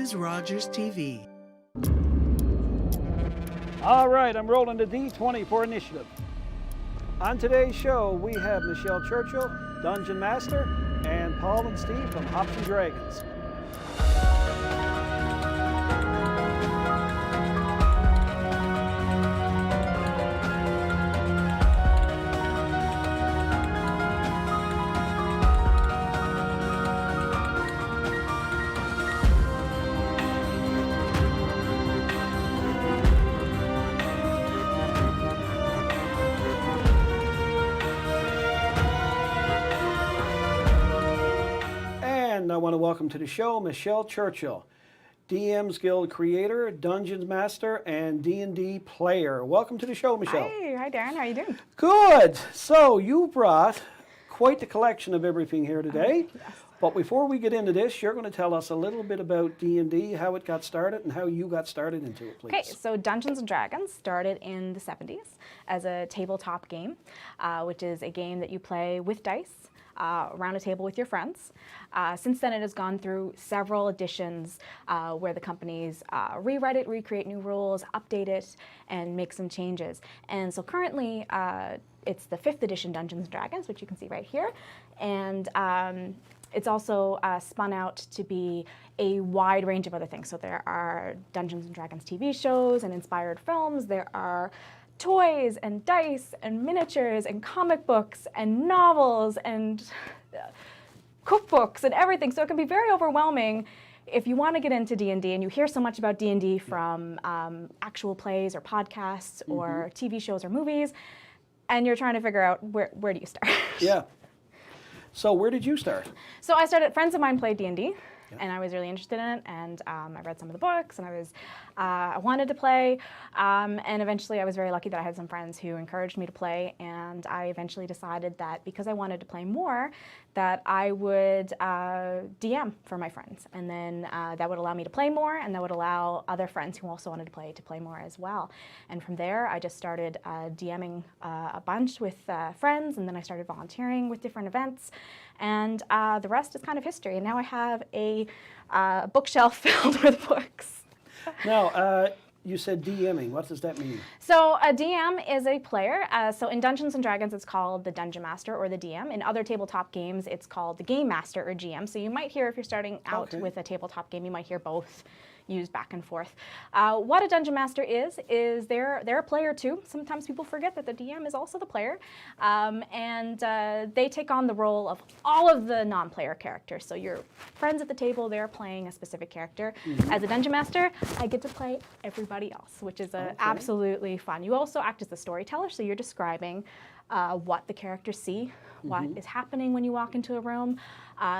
is Rogers TV. All right, I'm rolling the D20 for initiative. On today's show, we have Michelle Churchill, Dungeon Master, and Paul and Steve from Hops and Dragons. And I want to welcome to the show Michelle Churchill, DM's Guild creator, Dungeons Master, and D&D player. Welcome to the show, Michelle. Hi Darren, how are you doing? Good. So you brought quite the collection of everything here today. Yes. But before we get into this, you're going to tell us a little bit about D&D, how it got started, and how you got started into it, please. Okay, so Dungeons & Dragons started in the 70s as a tabletop game, which is a game that you play with dice around a table with your friends. Since then, it has gone through several editions where the companies rewrite it, recreate new rules, update it, and make some changes. And so currently, it's the 5th edition Dungeons & Dragons, which you can see right here. And it's also spun out to be a wide range of other things. So there are Dungeons & Dragons TV shows and inspired films. There are toys and dice and miniatures and comic books and novels and cookbooks and everything. So it can be very overwhelming if you want to get into D&D and you hear so much about D&D from actual plays or podcasts or TV shows or movies, and you're trying to figure out where do you start. Yeah. So where did you start? So I started, friends of mine played D&D, and I was really interested in it, and I read some of the books, and I wanted to play, and eventually I was very lucky that I had some friends who encouraged me to play, and I eventually decided that because I wanted to play more, that I would DM for my friends, and then that would allow me to play more, and that would allow other friends who also wanted to play more as well. And from there, I just started DMing a bunch with friends, and then I started volunteering with different events, and the rest is kind of history. And now I have a bookshelf filled with books. Now, you said DMing. What does that mean? So a DM is a player. So in Dungeons & Dragons, it's called the Dungeon Master or the DM. In other tabletop games, it's called the Game Master or GM. So you might hear, if you're starting out with a tabletop game, you might hear both used back and forth. What a Dungeon Master is they're a player too. Sometimes people forget that the DM is also the player. And they take on the role of all of the non-player characters. So your friends at the table, they're playing a specific character. As a Dungeon Master, I get to play everybody else, which is absolutely fun. You also act as the storyteller, so you're describing what the characters see, what is happening when you walk into a room.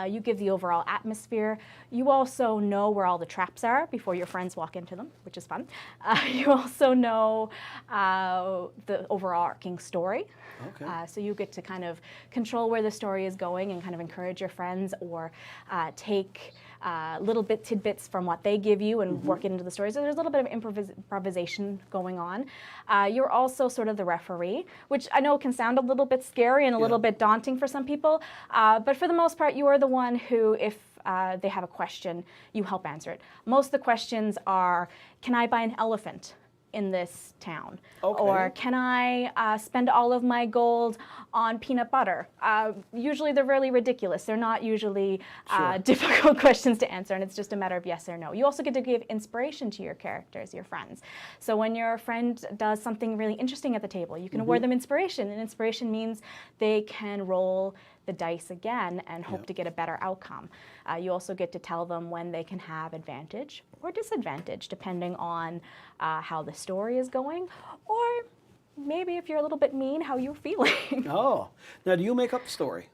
You give the overall atmosphere. You also know where all the traps are before your friends walk into them, which is fun. You also know the overarching story. So you get to kind of control where the story is going and kind of encourage your friends or take little tidbits from what they give you and work it into the story. So there's a little bit of improvisation going on. You're also sort of the referee, which I know can sound a little bit scary and a little bit daunting for some people, but for the most part, you are the one who, if they have a question, you help answer it. Most of the questions are, can I buy an elephant in this town? Or can I spend all of my gold on peanut butter? Usually they're really ridiculous. They're not usually difficult questions to answer, and it's just a matter of yes or no. You also get to give inspiration to your characters, your friends. So when your friend does something really interesting at the table, you can award them inspiration, and inspiration means they can roll the dice again and hope to get a better outcome. You also get to tell them when they can have advantage or disadvantage, depending on how the story is going, or maybe if you're a little bit mean, how you're feeling. Oh, now do you make up the story?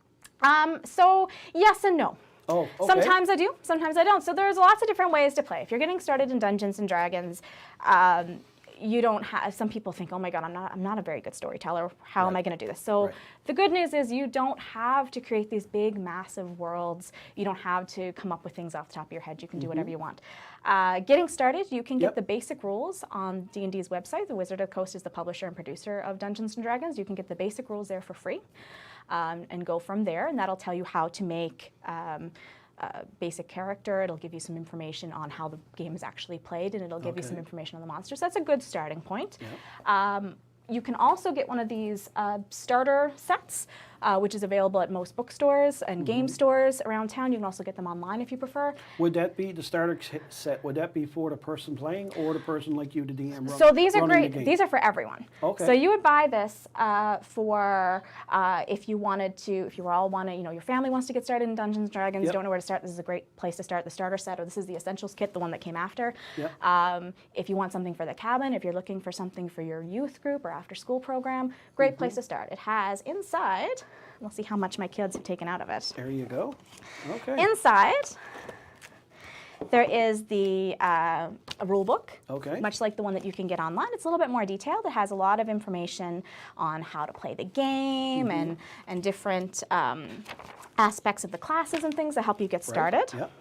So yes and no. Oh, okay. Sometimes I do, sometimes I don't. So there's lots of different ways to play. If you're getting started in Dungeons and Dragons, you don't have, some people think, oh my God, I'm not a very good storyteller. How am I going to do this? So the good news is you don't have to create these big, massive worlds. You don't have to come up with things off the top of your head. You can do whatever you want. Getting started, you can get the basic rules on D&D's website. The Wizard of the Coast is the publisher and producer of Dungeons and Dragons. You can get the basic rules there for free and go from there. And that'll tell you how to make basic character. It'll give you some information on how the game is actually played, and it'll give you some information on the monsters. So that's a good starting point. Yeah. You can also get one of these starter sets, which is available at most bookstores and game stores around town. You can also get them online if you prefer. Would that be the starter set? Would that be for the person playing or the person like you, the DM? So these are great. These are for everyone. Okay. So you would buy this for if you wanted to, if you all want to, your family wants to get started in Dungeons & Dragons, don't know where to start. This is a great place to start. The starter set, or this is the essentials kit, the one that came after. Yep. If you want something for the cabin, if you're looking for something for your youth group or after school program, great place to start. It has inside, we'll see how much my kids have taken out of it. There you go. Okay. Inside, there is the a rule book, much like the one that you can get online. It's a little bit more detailed. It has a lot of information on how to play the game and different aspects of the classes and things that help you get started. Yep.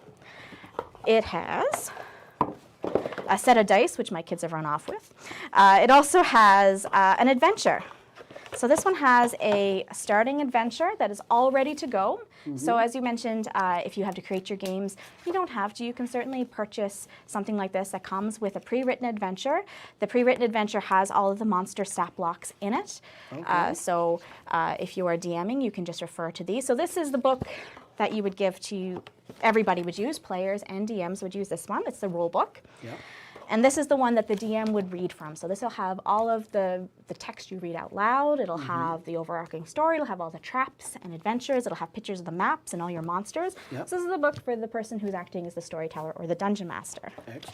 It has a set of dice, which my kids have run off with. It also has an adventure. So this one has a starting adventure that is all ready to go. So as you mentioned, if you have to create your games, you don't have to. You can certainly purchase something like this that comes with a pre-written adventure. The pre-written adventure has all of the monster stat blocks in it. So if you are DMing, you can just refer to these. So this is the book that you would give to, everybody would use, players and DMs would use this one. It's the rule book. Yeah. And this is the one that the DM would read from. So this will have all of the text you read out loud. It'll have the overarching story. It'll have all the traps and adventures. It'll have pictures of the maps and all your monsters. Yep. So this is the book for the person who's acting as the storyteller or the dungeon master. Excellent.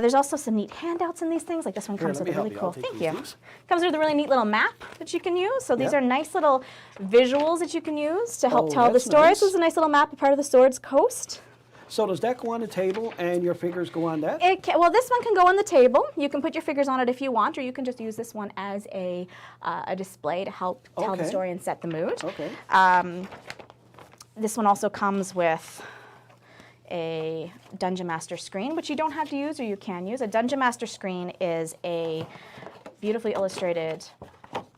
There's also some neat handouts in these things. Like this one comes with a really cool, thank you. Comes with a really neat little map that you can use. So these are nice little visuals that you can use to help tell the story. Nice. This is a nice little map of part of the Sword's Coast. So does that go on the table and your figures go on that? Well, this one can go on the table. You can put your figures on it if you want, or you can just use this one as a display to help tell the story and set the mood. Okay. This one also comes with a Dungeon Master screen, which you don't have to use or you can use. A Dungeon Master screen is a beautifully illustrated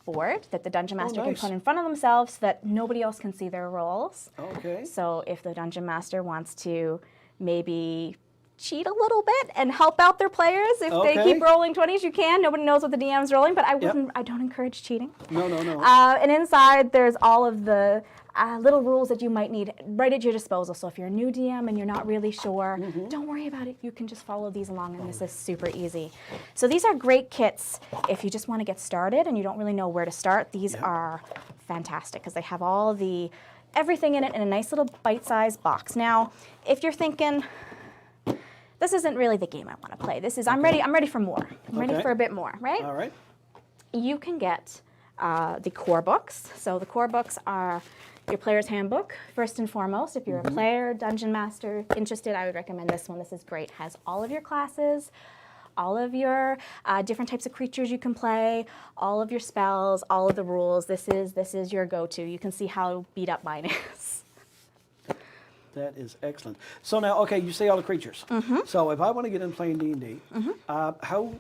board that the Dungeon Master can put in front of themselves so that nobody else can see their roles. Okay. So if the Dungeon Master wants to maybe cheat a little bit and help out their players, if they keep rolling 20s, you can. Nobody knows what the DM's rolling, but I wouldn't. I don't encourage cheating. No, no, no. And inside there's all of the little rules that you might need right at your disposal. So if you're a new DM and you're not really sure, don't worry about it. You can just follow these along, and this is super easy. So these are great kits if you just want to get started and you don't really know where to start. These are fantastic because they have all everything in it in a nice little bite-sized box. Now, if you're thinking, this isn't really the game I want to play. This is, I'm ready for more. I'm ready for a bit more, right? All right. You can get the core books. So the core books are your player's handbook, first and foremost. If you're a player, dungeon master, interested, I would recommend this one. This is great. It has all of your classes, all of your different types of creatures you can play, all of your spells, all of the rules. This is your go-to. You can see how beat up mine is. That is excellent. So now, okay, you say all the creatures. So if I want to get in playing D&D, how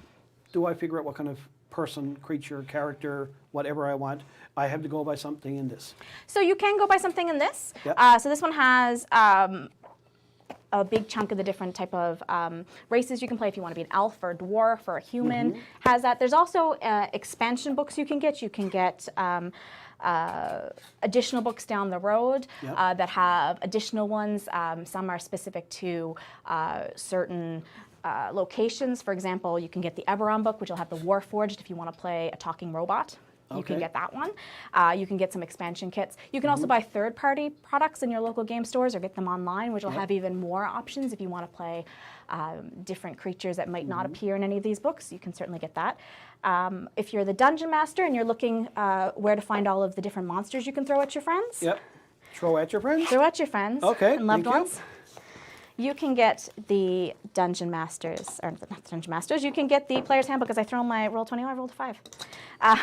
do I figure out what kind of person, creature, character, whatever I want? I have to go by something in this. So you can go by something in this. Yep. So this one has a big chunk of the different type of races you can play if you want to be an elf or a dwarf or a human. Has that. There's also expansion books you can get. You can get additional books down the road that have additional ones. Some are specific to certain locations. For example, you can get the Eberron book, which will have the Warforged if you want to play a talking robot. You can get that one. You can get some expansion kits. You can also buy third-party products in your local game stores or get them online, which will have even more options if you want to play different creatures that might not appear in any of these books. You can certainly get that. If you're the dungeon master and you're looking where to find all of the different monsters you can throw at your friends. Yep. Throw at your friends? Throw at your friends and loved ones. You can get the Dungeon Masters, or not the Dungeon Masters, you can get the Player's Handbook. As I throw my roll 20, I rolled a 5.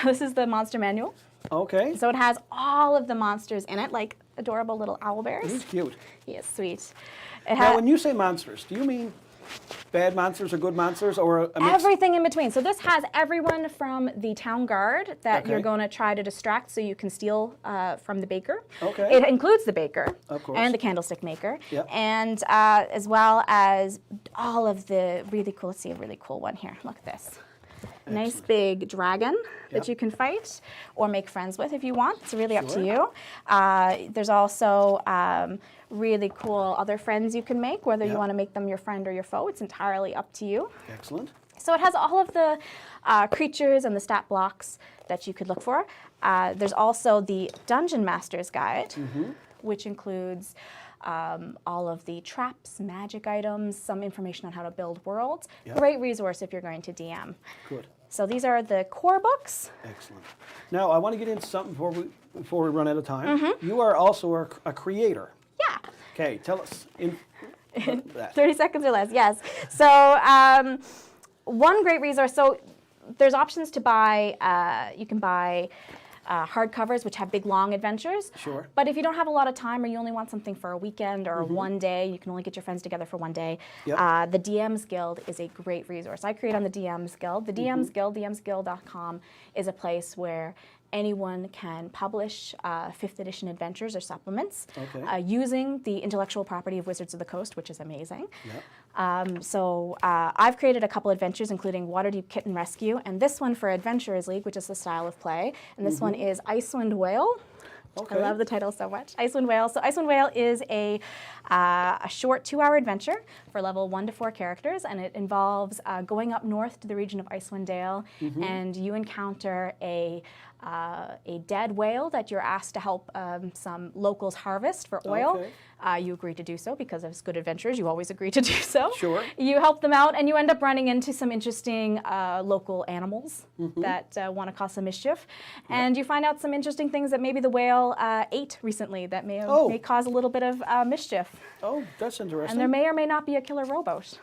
This is the monster manual. Okay. So it has all of the monsters in it, like adorable little owl bears. He's cute. He is sweet. Now, when you say monsters, do you mean bad monsters or good monsters, or a mix? Everything in between. So this has everyone from the town guard that Okay. you're going to try to distract so you can steal from the baker. Okay. It includes the baker Of course. and the candlestick maker. Yep. And as well as all of the really cool, let's see a really cool one here. Look at this. Nice Excellent. big dragon Yep. that you can fight or make friends with if you want. It's really up to Sure. you. There's also really cool other friends you can make, whether you Yep. want to make them your friend or your foe. It's entirely up to you. Excellent. So it has all of the creatures and the stat blocks that you could look for. There's also the Dungeon Master's Guide, which includes all of the traps, magic items, some information on how to build worlds. Yep. Great resource if you're going to DM. Good. So these are the core books. Excellent. Now, I want to get into something before we run out of time. You are also a creator. Yeah. Okay, tell us in that. 30 seconds or less, yes. So one great resource, so there's options to buy, you can buy hardcovers, which have big, long adventures. Sure. But if you don't have a lot of time or you only want something for a weekend or one day, you can only get your friends together for one day, Yep. the DM's Guild is a great resource. I create on the DM's Guild. The DM's Guild, dmsguild.com, is a place where anyone can publish 5th edition adventures or supplements Okay. using the intellectual property of Wizards of the Coast, which is amazing. Yep. So I've created a couple adventures, including Waterdeep Kitten Rescue, and this one for Adventurers League, which is the style of play. And this one is Icewind Whale. Okay. I love the title so much. Icewind Whale. So Icewind Whale is a short 2-hour adventure for level 1 to 4 characters, and it involves going up north to the region of Icewind Dale, and you encounter a dead whale that you're asked to help some locals harvest for oil. Okay. You agree to do so because as good adventurers, you always agree to do so. Sure. You help them out, and you end up running into some interesting local animals that want to cause some mischief. And you find out some interesting things that maybe the whale ate recently that may cause a little bit of mischief. Oh, that's interesting. And there may or may not be a killer rowboat.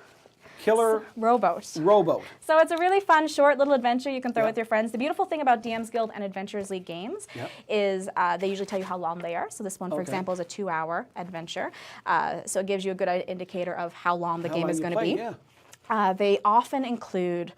Killer Rowboat. rowboat. So it's a really fun, short little adventure you can throw Yep. with your friends. The beautiful thing about DM's Guild and Adventurers League games Yep. is they usually tell you how long they are. So this one, for Okay. example, is a 2-hour adventure. So it gives you a good indicator of how long the How game long is you going to play, be. Yeah. They often include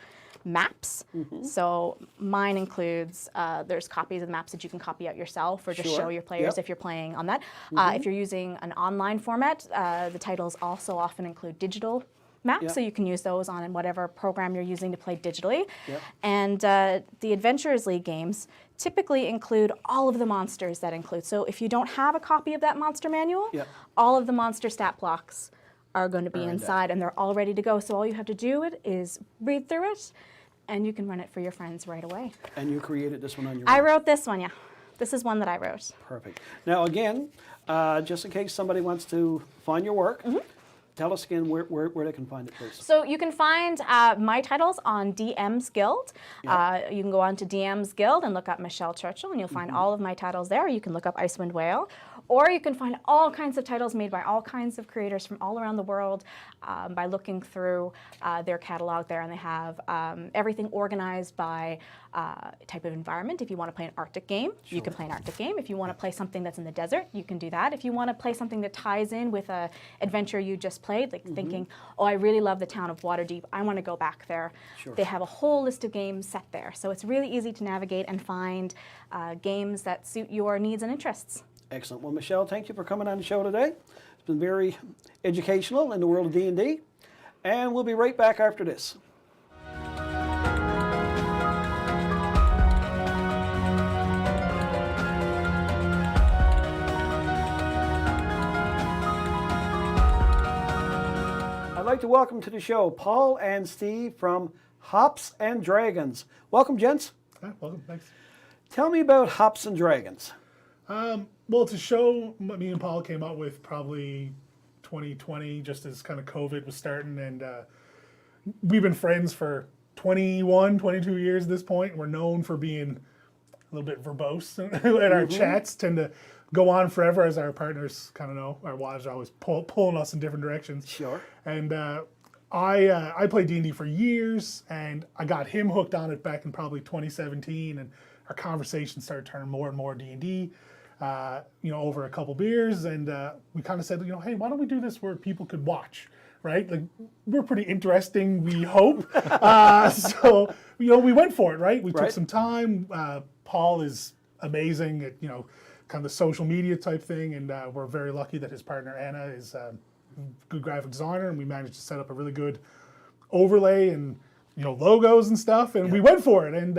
maps. So mine includes, there's copies of the maps that you can copy out yourself or just Sure. show your players Yep. if you're playing on that. If you're using an online format, the titles also often include digital maps, Yep. so you can use those on whatever program you're using to play digitally. Yep. And the Adventurers League games typically include all of the monsters that include. So if you don't have a copy of that monster manual, Yep. all of the monster stat blocks are going to be Are in inside and they're all ready to go. So all you have to do is read through it and you can run it for your friends right away. And you created this one on your I own. wrote this one, yeah. This is one that I wrote. Perfect. Now, again, just in case somebody wants to find your work, tell us again where they can find it, please. So you can find my titles on DM's Guild. Yep. You can go on to DM's Guild and look up Michelle Churchill, and you'll find all of my titles there. You can look up Icewind Whale. Or you can find all kinds of titles made by all kinds of creators from all around the world by looking through their catalog there. And they have everything organized by type of environment. If you want to play an Arctic game, you can play an Arctic game. If you want to play something that's in the desert, you can do that. If you want to play something that ties in with an adventure you just played, like thinking, oh, I really love the town of Waterdeep, I want to go back there. Sure. They have a whole list of games set there. So it's really easy to navigate and find games that suit your needs and interests. Excellent. Well, Michelle, thank you for coming on the show today. It's been very educational in the world of D&D. And we'll be right back after this. I'd like to welcome to the show Paul and Steve from Hops and Dragons. Welcome, gents. Hi, welcome, thanks. Tell me about Hops and Dragons. Well, it's a show me and Paul came out with probably 2020, just as kind of COVID was starting, and we've been friends for 21, 22 years at this point. We're known for being a little bit verbose, and our chats tend to go on forever, as our partners kind of know. Our wives are always pulling us in different directions. Sure. And I played D&D for years, and I got him hooked on it back in probably 2017, and our conversation started turning more and more D&D, over a couple beers, and we kind of said, hey, why don't we do this where people could watch, right? Like, we're pretty interesting, we hope. So, we went for it, right? We took Right. some time. Paul is amazing at, kind of the social media type thing, and we're very lucky that his partner, Anna, is a good graphic designer, and we managed to set up a really good overlay and, logos and stuff, and we went for it, and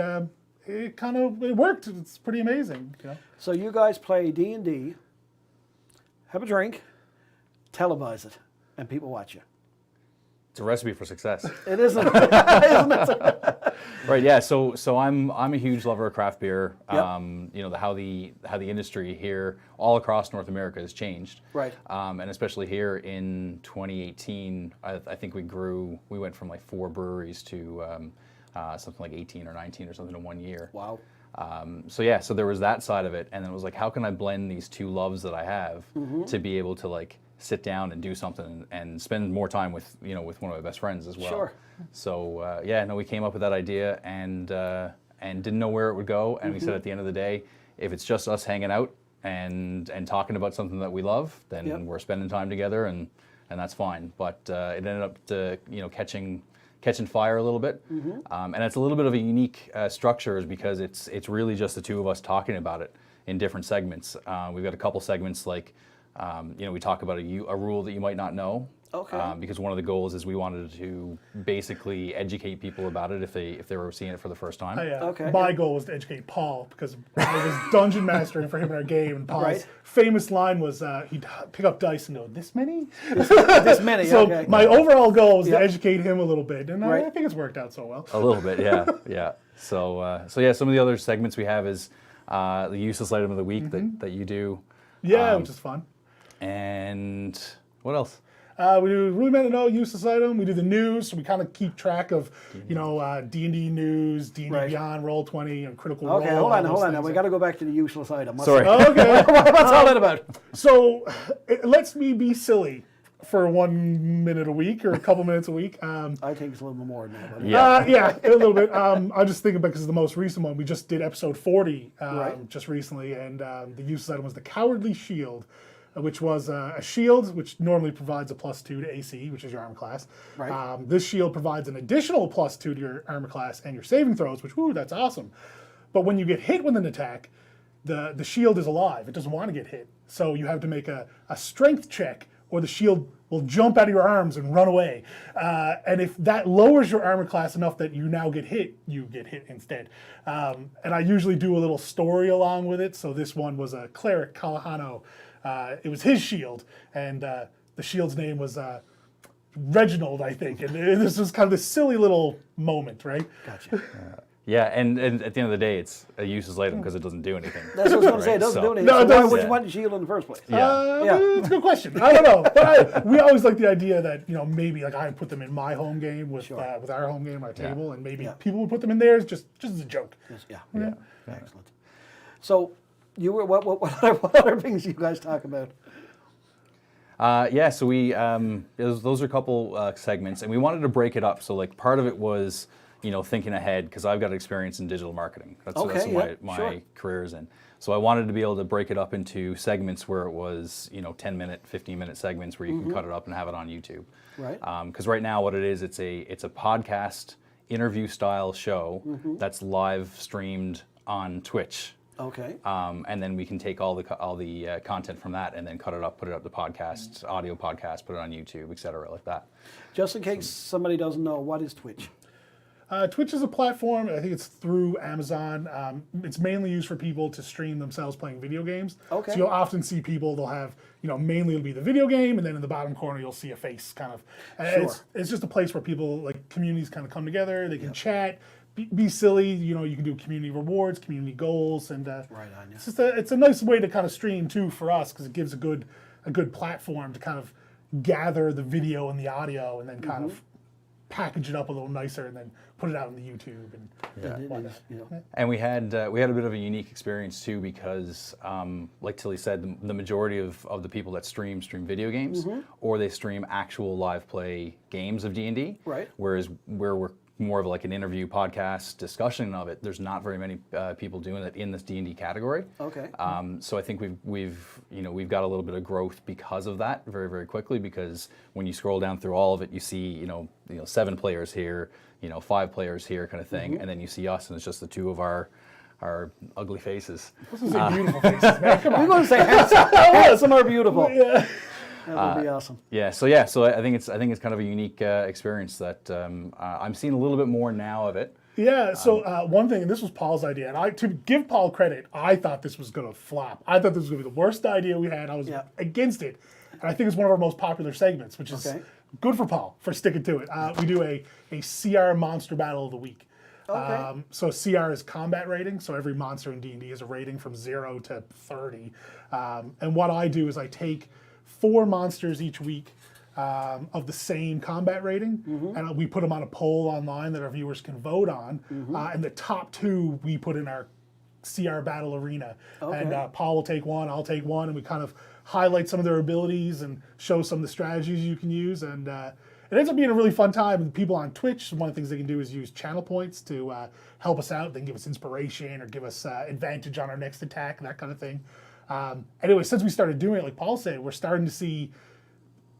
it worked. It's pretty amazing. So you guys play D&D, have a drink, televise it, and people watch you. It's a recipe for success. It isn't, isn't it? Right, yeah. So I'm a huge lover of craft beer. Yep. How the industry here all across North America has changed. Right. And especially here in 2018, I think we went from like 4 breweries to something like 18 or 19 or something in 1 year. Wow. So there was that side of it, and then it was like, how can I blend these two loves that I have to be able to like sit down and do something and spend more time with with one of my best friends as well. Sure. So we came up with that idea and didn't know where it would go, and we said at the end of the day, if it's just us hanging out and talking about something that we love, then we're spending time together, and that's fine. But it ended up catching fire a little bit, and it's a little bit of a unique structure, is because it's really just the two of us talking about it in different segments. We've got a couple segments like we talk about a rule that you might not know. Okay. Because one of the goals is we wanted to basically educate people about it if they were seeing it for the first time. Okay. My goal was to educate Paul, because I was dungeon mastering for him in our game, and Paul's Right. famous line was he'd pick up dice and go, "This many?" This many, So okay. my overall goal was Yep. to educate him a little bit, and Right. I think it's worked out so well. A little bit, yeah. So some of the other segments we have is the useless item of the week that you do, Yeah, which is fun. and what else? We do Really Meant to Know, useless item. We do the news, so we kind of keep track of, D&D news, D&D Right. Beyond, Roll20, and Critical Role. Okay, hold on. all those Now we things. got to go back to the useless item. Sorry. Okay, What's all that about? so it lets me be silly for 1 minute a week or a couple minutes a week. I think it's a little more than that. But Yeah. A little bit. I'm just thinking because the most recent one, we just did episode 40 Right. just recently, and the useless item was the Cowardly Shield, which was a shield which normally provides a +2 to AC, which is your armor class. Right. This shield provides an additional +2 to your armor class and your saving throws, which, that's awesome. But when you get hit with an attack, the shield is alive. It doesn't want to get hit. So you have to make a strength check, or the shield will jump out of your arms and run away. And if that lowers your armor class enough that you now get hit, you get hit instead. And I usually do a little story along with it. So this one was a cleric, Kalahano. It was his shield, and the shield's name was Reginald, I think. And this was kind of this silly little moment, right? Gotcha. Yeah, and at the end of the day, it's a useless item because it doesn't do anything. That's what I was going to say. It Right, doesn't so- do anything. No, So it why doesn't. would you want the shield in the first place? Yeah. Yeah. It's a good question. I don't know, but we always like the idea that maybe like I put them in my home game with our home game, our table, and maybe people would put them in theirs just as a joke. Yeah. Excellent. So, you were what other things you guys talk about? So we those are a couple segments, and we wanted to break it up. So like part of it was thinking ahead, because I've got experience in digital marketing. That's what my career is in. So I wanted to be able to break it up into segments where it was 10-minute, 15-minute segments where you can cut it up and have it on YouTube. Right. Because right now what it is, it's a podcast interview style show that's live streamed on Twitch. Okay. And then we can take all the content from that and then cut it up, put it up to podcast, audio podcast, put it on YouTube, et cetera, like that. Just in case somebody doesn't know, what is Twitch? Twitch is a platform. I think it's through Amazon. It's mainly used for people to stream themselves playing video games. Okay. So you'll often see people. They'll have mainly it'll be the video game, and then in the bottom corner you'll see a face, kind of. And it's just a place where people, like, communities kind of come together. They can chat, be silly. You can do community rewards, community goals, and Right on, yeah. it's a nice way to kind of stream too for us, because it gives a good platform to kind of gather the video and the audio, and then kind of package it up a little nicer, and then put it out on the YouTube and whatnot. And we had a bit of a unique experience too, because like Tilley said, the majority of the people that stream video games, or they stream actual live play games of D&D. Right. Whereas where we're more of like an interview podcast discussion of it. There's not very many people doing it in this D&D category. Okay. So I think we've got a little bit of growth because of that very, very quickly, because when you scroll down through all of it, you see 7 players here, 5 players here kind of thing, and then you see us and it's just the 2 of our ugly faces. This is a beautiful faces, man. Come on. We're going to say handsome or beautiful. Yeah. That would be awesome. So I think it's kind of a unique experience that I'm seeing a little bit more now of it. Yeah, so one thing, and this was Paul's idea, and to give Paul credit, I thought this was going to flop. I thought this was going to be the worst idea we had. I was against it. And I think it's one of our most popular segments, which is good for Paul for sticking to it. We do a CR Monster Battle of the Week. Okay. So CR is combat rating, so every monster in D&D has a rating from 0 to 30. And what I do is I take 4 monsters each week of the same combat rating, and we put them on a poll online that our viewers can vote on, and the top 2 we put in our CR battle arena. And Paul will take one, I'll take one, and we kind of highlight some of their abilities and show some of the strategies you can use, and it ends up being a really fun time. And people on Twitch, one of the things they can do is use channel points to help us out. They can give us inspiration or give us advantage on our next attack, that kind of thing. Anyway, since we started doing it, like Paul said, we're starting to see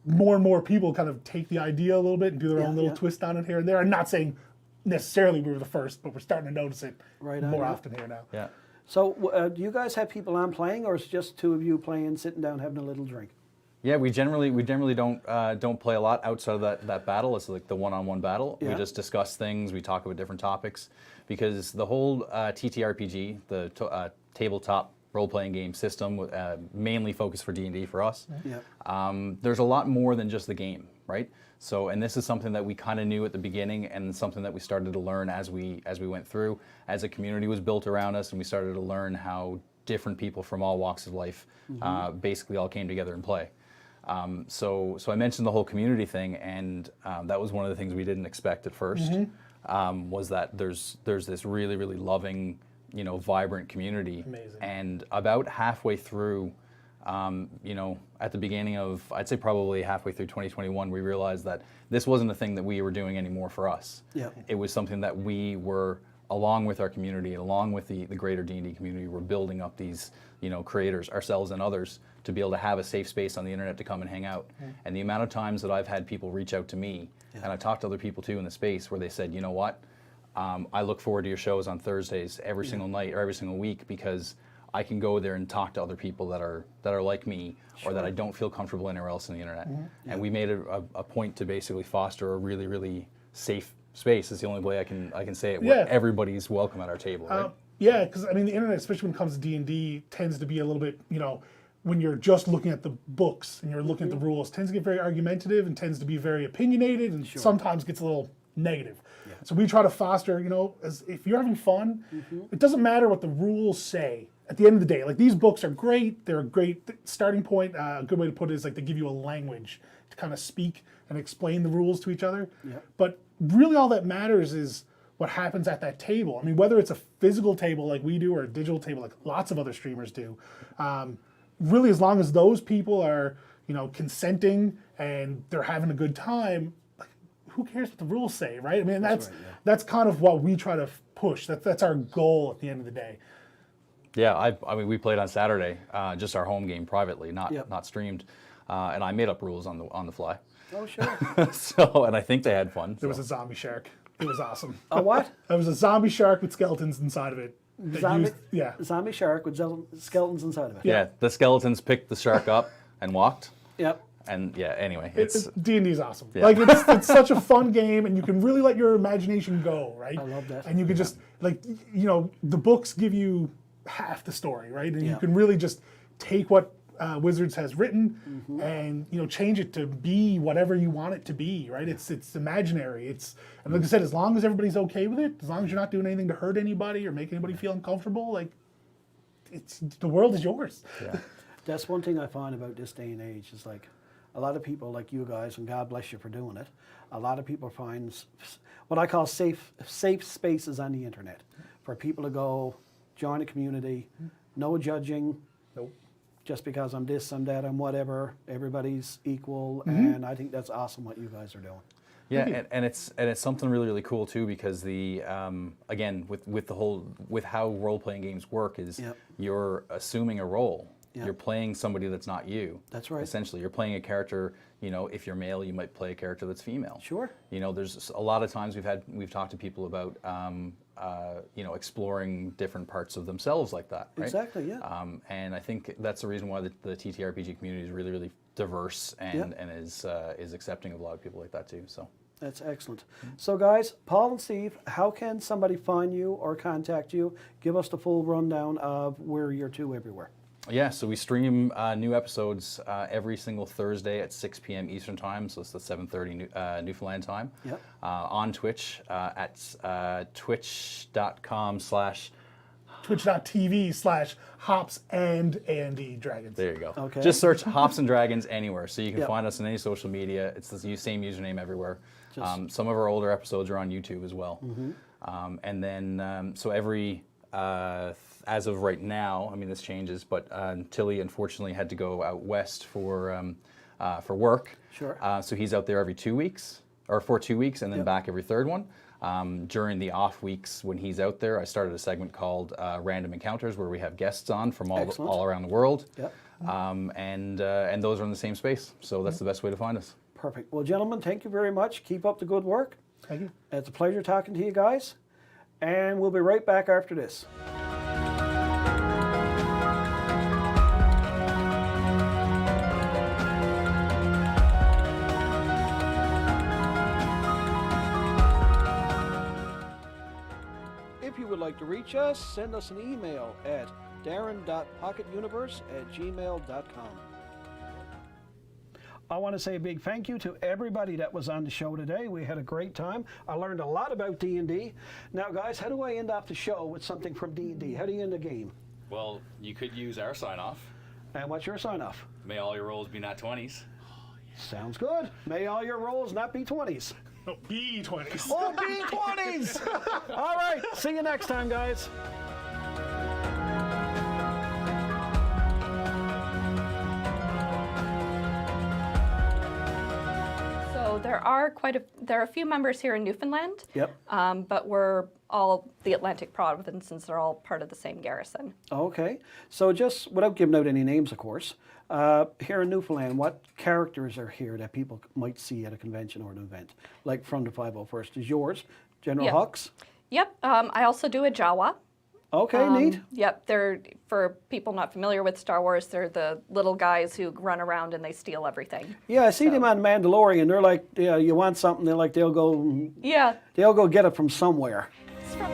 more and more people kind of take the idea a little bit and do their own little twist on it here and there. I'm not saying necessarily we were the first, but we're starting to notice it more often here now. Yeah. So do you guys have people on playing, or is it just 2 of you playing, sitting down, having a little drink? Yeah, we generally don't play a lot outside of that battle. It's like the one-on-one battle. Yeah. We just discuss things. We talk about different topics, because the whole TTRPG, the tabletop role-playing game system, mainly focused for D&D for us. Yeah. There's a lot more than just the game, right? So, and this is something that we kind of knew at the beginning, and something that we started to learn as we went through, as a community was built around us, and we started to learn how different people from all walks of life basically all came together and play. So I mentioned the whole community thing, and that was one of the things we didn't expect at first, was that there's this really, really loving, vibrant community. Amazing. And about halfway through, at the beginning of, I'd say probably halfway through 2021, we realized that this wasn't a thing that we were doing anymore for us. Yeah. It was something that we were, along with our community, along with the greater D&D community, we're building up these, creators, ourselves and others, to be able to have a safe space on the internet to come and hang out. And the amount of times that I've had people reach out to me, and I've talked to other people too in the space, where they said, you know what, I look forward to your shows on Thursdays every single night or every single week, because I can go there and talk to other people that are like me, or that I don't feel comfortable anywhere else on the internet. And we made it a point to basically foster a really, really safe space. Is the only way I can say it, where everybody's welcome at our table. Right? Yeah, because I mean, the internet, especially when it comes to D&D, tends to be a little bit, when you're just looking at the books and you're looking at the rules, tends to get very argumentative and tends to be very opinionated, and sometimes gets a little negative. So we try to foster, as if you're having fun, it doesn't matter what the rules say. At the end of the day, like, these books are great. They're a great starting point. A good way to put it is like they give you a language to kind of speak and explain the rules to each other. But really all that matters is what happens at that table. I mean, whether it's a physical table like we do or a digital table like lots of other streamers do, really, as long as those people are, consenting and they're having a good time, like, who cares what the rules say, right? I mean, that's kind of what we try to push. That's our goal at the end of the day. Yeah, I mean, we played on Saturday, just our home game privately, not streamed, and I made up rules on the fly. Oh, sure. So, and I think they had fun. There was a zombie shark. It was awesome. A what? It was a zombie shark with skeletons inside of it. Zombie shark with skeletons inside of it. Yeah, the skeletons picked the shark up and walked. Yep. And anyway, D&D is awesome. Yeah. Like, it's such a fun game, and you can really let your imagination go, right? I love that. And you can just, like, the books give you half the story, right? And you can really just take what Wizards has written and change it to be whatever you want it to be, right? It's imaginary. And like I said, as long as everybody's okay with it, as long as you're not doing anything to hurt anybody or make anybody feel uncomfortable, like, the world is yours. Yeah. That's one thing I find about this day and age is, like, a lot of people like you guys, and God bless you for doing it, a lot of people find what I call safe spaces on the internet for people to go join a community, no judging. Nope. Just because I'm this, I'm that, I'm whatever. Everybody's equal, and I think that's awesome what you guys are doing. Yeah, and it's something really, really cool too, because the again with how role playing games work is you're assuming a role. Yep. You're playing somebody that's not you. That's right. Essentially, you're playing a character. You know, if you're male, you might play a character that's female. Sure. You know, there's a lot of times we've talked to people about you know, exploring different parts of themselves like that. Right? Exactly. Yeah. And I think that's the reason why the TTRPG community is really, really diverse and is accepting of a lot of people like that too. So. That's excellent. So guys, Paul and Steve, how can somebody find you or contact you? Give us the full rundown of where you're to everywhere. Yeah, so we stream new episodes every single Thursday at 6 p.m. Eastern Time, so it's the 7:30 Newfoundland time. Yep. On Twitch at twitch.tv/Hops and A&D Dragons. There you go. Okay. Just search Hops and Dragons anywhere, so you can find us on any social media. It's the same username everywhere. Some of our older episodes are on YouTube as well. And then, so every, as of right now, I mean, this changes, but Tilley unfortunately had to go out west for work. Sure. So he's out there every 2 weeks, or for 2 weeks, and then back every third one. During the off weeks when he's out there, I started a segment called Random Encounters, where we have guests on from all around the world. Yep. And those are in the same space. So that's the best way to find us. Perfect. Well, gentlemen, thank you very much. Keep up the good work. Thank you. It's a pleasure talking to you guys. And we'll be right back after this. If you would like to reach us, send us an email at darren.pocketuniverse@gmail.com. I want to say a big thank you to everybody that was on the show today. We had a great time. I learned a lot about D&D. Now, guys, how do I end off the show with something from D&D? How do you end the game? Well, you could use our sign-off. And what's your sign-off? May all your rolls be nat 20s. Sounds good. May all your rolls not be 20s. No, B20s. Oh, B20s! All right, see you next time, guys. So there are a few members here in Newfoundland. Yep. But we're all the Atlantic provinces are all part of the same garrison. Okay. So just without giving out any names, of course, here in Newfoundland, what characters are here that people might see at a convention or an event? Like from the 501st is yours, General Hux? Yep. I also do a Jawa. Okay, neat. Yep. They're, for people not familiar with Star Wars, they're the little guys who run around and they steal everything. Yeah, I see them on Mandalorian. They're like, yeah, you want something, they'll go. Yeah. They'll go get it from somewhere. It's from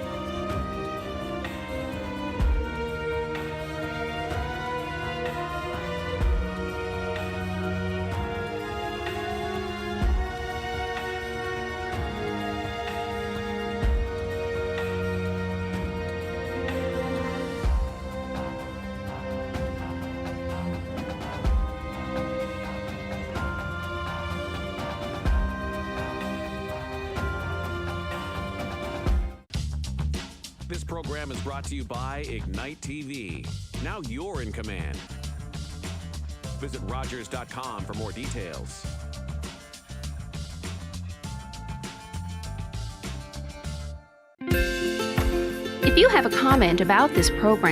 This program is brought to you by Ignite TV. Now you're in command. Visit Rogers.com for more details. If you have a comment about this program,